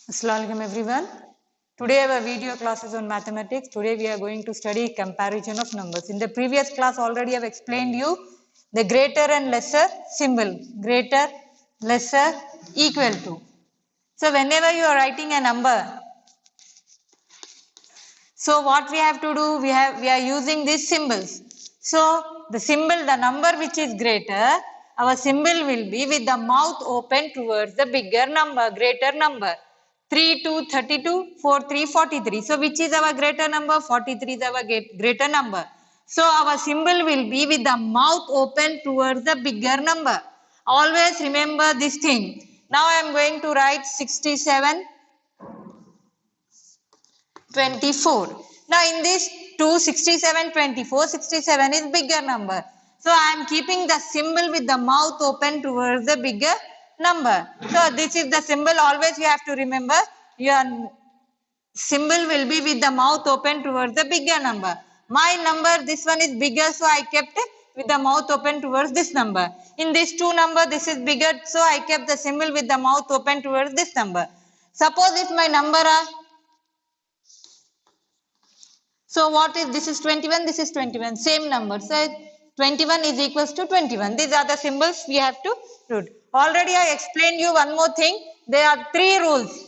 Assalamualaikum everyone. Today our video class is on mathematics. Today we are going to study comparison of numbers. In the previous class already I have explained you the greater and lesser symbol. Greater, lesser, equal to. So whenever you are writing a number, so what we have to do, we are using these symbols. So the symbol, the number which is greater, our symbol will be with the mouth open towards the bigger number, greater number. 3 2 32, 4 3 43. So which is our greater number? 43 is our greater number. So our symbol will be with the mouth open towards the bigger number. Always remember this thing. Now I am going to write 67 24. Now in this 2, 67, 24, 67 is bigger number. So I am keeping the symbol with the mouth open towards the bigger number. So this is the symbol. Always you have to remember your symbol will be with the mouth open towards the bigger number. My number, this one is bigger, so I kept it with the mouth open towards this number. In this two number, this is bigger, so I kept the symbol with the mouth open towards this number. Suppose if my number are, so what is, this is 21, this is 21, same number. So 21 is equals to 21. These are the symbols we have to do. Already I explained you one more thing. There are three rules.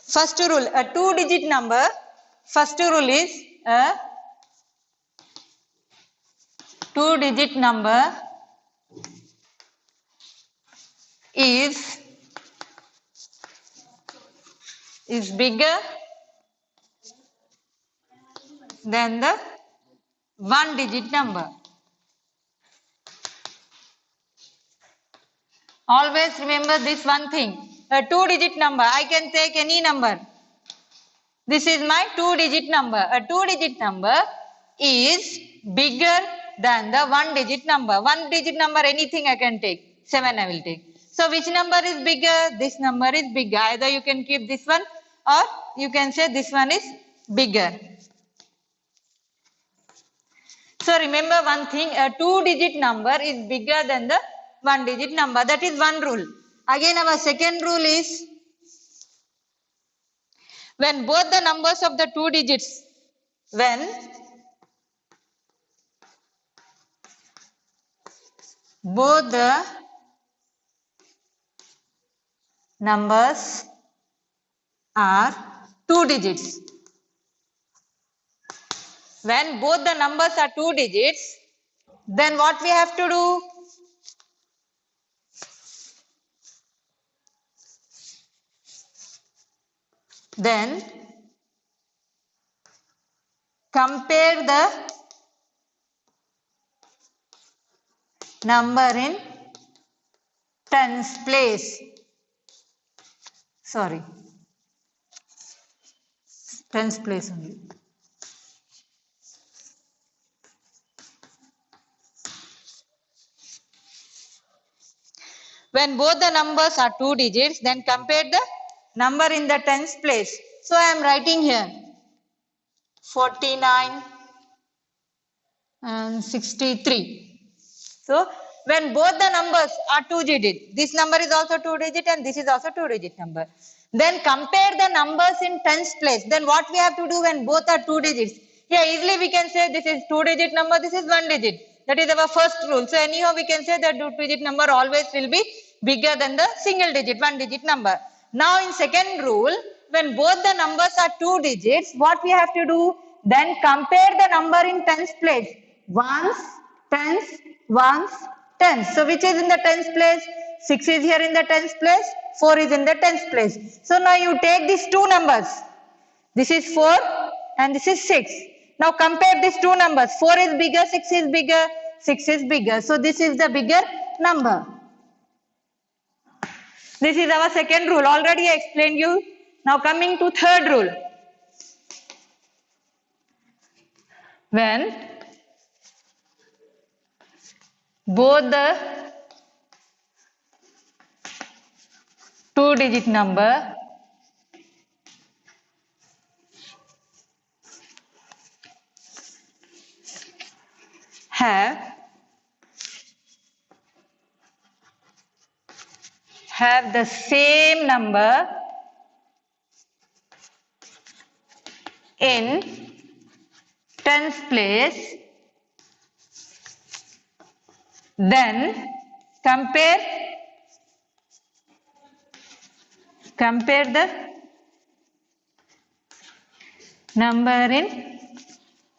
First rule, a two-digit number. First rule is a two-digit number is bigger than the one-digit number. Always remember this one thing. A two-digit number, I can take any number. This is my two-digit number. A two-digit number is bigger than the one-digit number. One-digit number, anything I can take. 7 I will take. So which number is bigger? This number is bigger. Either you can keep this one or you can say this one is bigger. So remember one thing, a two-digit number is bigger than the one-digit number. That is one rule. Again our second rule is, when both the numbers of the two digits, when both the numbers are two digits. When both the numbers are two digits, then what we have to do? Then compare the number in tens place. Sorry, tens place only. When both the numbers are two digits, then compare the number in the tens place. So I am writing here 49 and 63. So when both the numbers are two digit, this number is also two digit and this is also two digit number. Then compare the numbers in tens place. Then what we have to do when both are two digits? Here easily we can say this is two digit number, this is one digit. That is our first rule. So anyhow we can say that two digit number always will be bigger than the single digit, one digit number. Now in second rule, when both the numbers are two digits, what we have to do? Then compare the number in tens place. Ones, tens, ones, tens. So which is in the tens place? 6 is here in the tens place, 4 is in the tens place. So now you take these two numbers. This is 4 and this is 6. Now compare these two numbers. 4 is bigger, 6 is bigger, 6 is bigger. So this is the bigger number. This is our second rule. Already I explained you. Now coming to third rule. When both the two-digit number have the same number in tens place, then compare the number in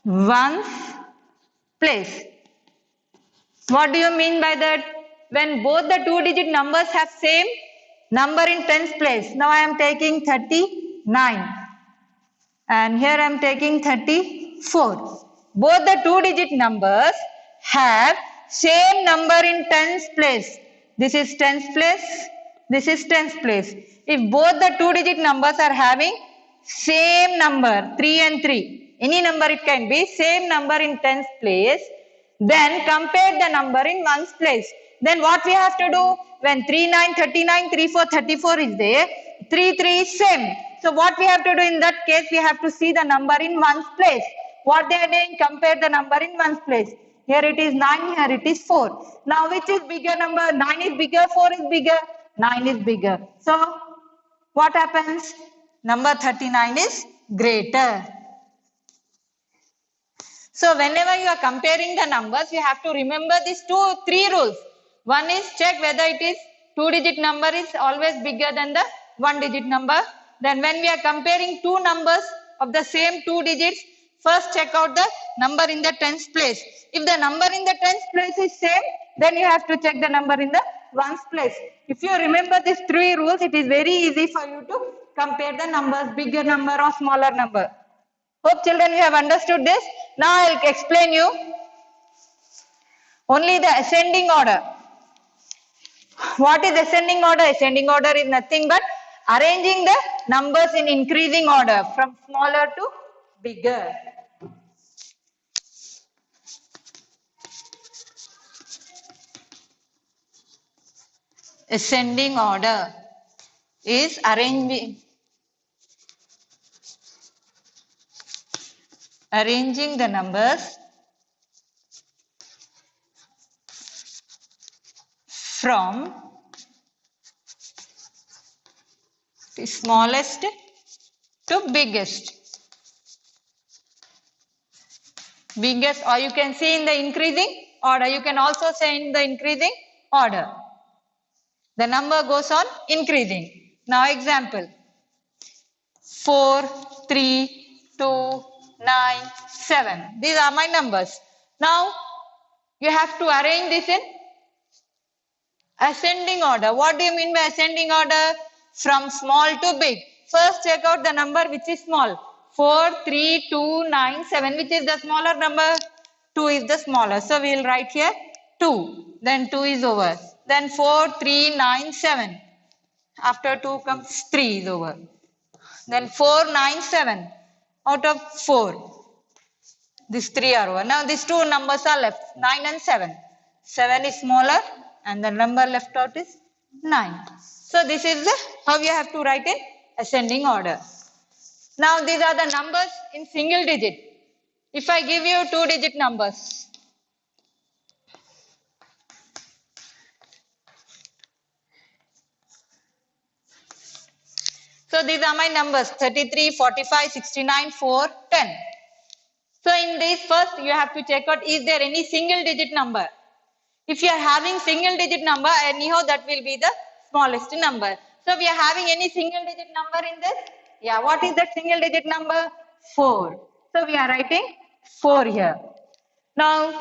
ones place. What do you mean by that? When both the two-digit numbers have same number in tens place. Now I am taking 39 and here I am taking 34. Both the two-digit numbers have same number in tens place. This is tens place, this is tens place. If both the two-digit numbers are having same number, 3 and 3, any number it can be, same number in tens place, then compare the number in ones place. Then what we have to do? When 3, 9, 39, 3, 4, 34 is there, 3, 3 is same. So what we have to do in that case? We have to see the number in ones place. What they are doing? Compare the number in ones place. Here it is 9, here it is 4. Now which is bigger number? 9 is bigger, 4 is bigger? 9 is bigger. So what happens? Number 39 is greater. So whenever you are comparing the numbers, you have to remember these three rules. One is check whether it is two-digit number is always bigger than the one-digit number. Then when we are comparing two numbers of the same two digits, first check out the number in the tens place. If the number in the tens place is same, then you have to check the number in the ones place. If you remember these three rules, it is very easy for you to compare the numbers, bigger number or smaller number. Hope children you have understood this. Now I will explain you only the ascending order. What is ascending order? Ascending order is nothing but arranging the numbers in increasing order from smaller to bigger. Ascending order is arranging the numbers from the smallest to biggest. Biggest, or you can see in the increasing order. You can also say in the increasing order. The number goes on increasing. Now example. 4, 3, 2, 9, 7. These are my numbers. Now you have to arrange this in ascending order. What do you mean by ascending order? From small to big. First check out the number which is small. 4, 3, 2, 9, 7. Which is the smaller number? 2 is the smaller. So we will write here 2. Then 2 is over. Then 4, 3, 9, 7. After 2 comes 3 is over. Then 4, 9, 7. Out of 4. These 3 are over. Now these two numbers are left. 9 and 7. 7 is smaller and the number left out is 9. So this is how you have to write in ascending order. Now these are the numbers in single digit. If I give you two-digit numbers. So these are my numbers 33, 45, 69, 4, 10. So in this first you have to check out is there any single digit number. If you are having single digit number, anyhow that will be the smallest number. So we are having any single digit number in this? Yeah, what is that single digit number? 4. So we are writing 4 here. Now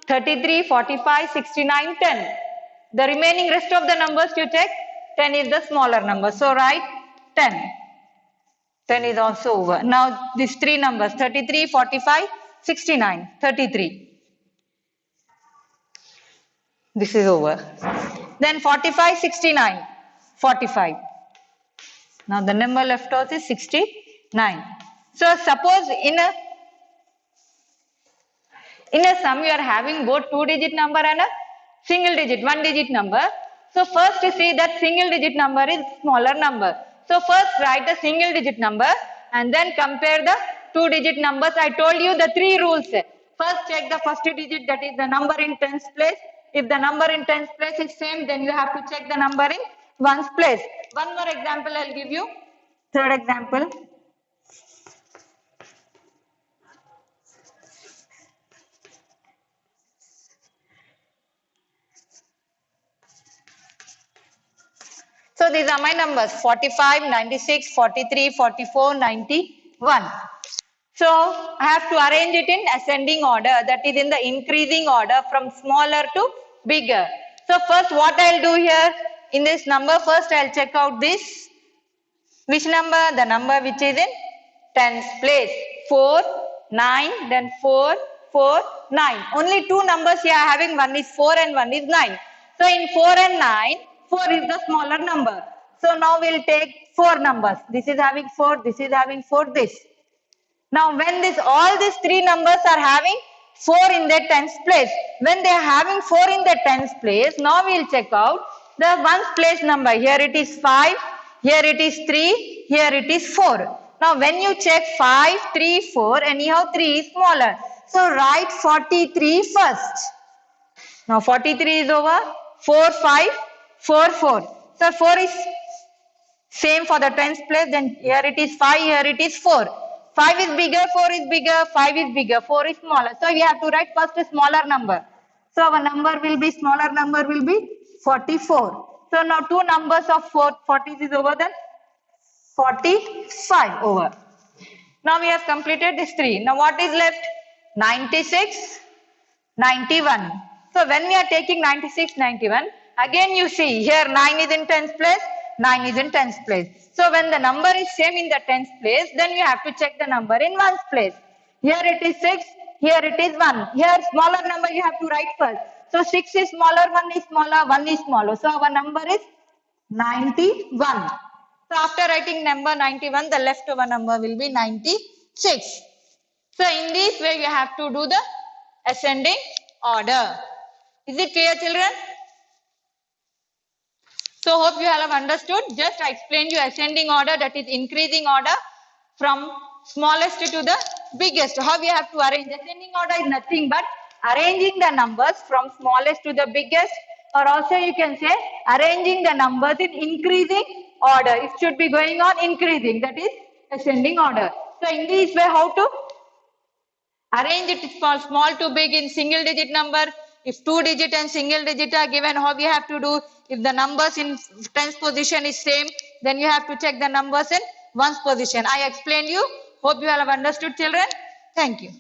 33, 45, 69, 10. The remaining rest of the numbers you check, 10 is the smaller number. So write 10. 10 is also over. Now these three numbers 33, 45, 69, 33. This is over. Then 45, 69, 45. Now the number left out is 69. So suppose in a sum you are having both two-digit number and a single digit, one-digit number. So first you see that single digit number is smaller number. So first write the single digit number and then compare the two-digit numbers. I told you the three rules. First check the first digit, that is the number in tens place. If the number in tens place is same, then you have to check the number in ones place. One more example I'll give you. Third example. So these are my numbers 45, 96, 43, 44, 91. So I have to arrange it in ascending order, that is in the increasing order from smaller to bigger. So first what I'll do here in this number, first I'll check out this. Which number? The number which is in tens place. 4, 9, then 4, 4, 9. Only two numbers here having, one is 4 and one is 9. So in 4 and 9, 4 is the smaller number. So now we'll take 4 numbers. This is having 4, this is having 4, this. Now when all these three numbers are having 4 in their tens place, when they are having 4 in their tens place, now we'll check out the ones place number. Here it is 5, here it is 3, here it is 4. Now when you check 5, 3, 4, anyhow 3 is smaller. So write 43 first. Now 43 is over, 4, 5, 4, 4. So 4 is same for the tens place, then here it is 5, here it is 4. 5 is bigger, 4 is bigger, 5 is bigger, 4 is smaller. So we have to write first a smaller number. So our number will be, smaller number will be 44. So now two numbers of 40 is over, then 45 over. Now we have completed this 3. Now what is left? 96, 91. So when we are taking 96, 91, again you see here 9 is in tens place, 9 is in tens place. So when the number is same in the tens place, then you have to check the number in ones place. Here it is 6, here it is 1. Here smaller number you have to write first. So 6 is smaller, 1 is smaller, 1 is smaller. So our number is 91. So after writing number 91, the leftover number will be 96. So in this way you have to do the ascending order. Is it clear, children? So hope you all have understood. Just I explained you ascending order, that is increasing order from smallest to the biggest. How we have to arrange? Ascending order is nothing but arranging the numbers from smallest to the biggest, or also you can say arranging the numbers in increasing order. It should be going on increasing, that is ascending order. So in this way, how to arrange it from small to big in single digit number. If 2 digit and single digit are given, how we have to do? If the numbers in tens position is same, then you have to check the numbers in ones position. I explained you. Hope you all have understood, children. Thank you.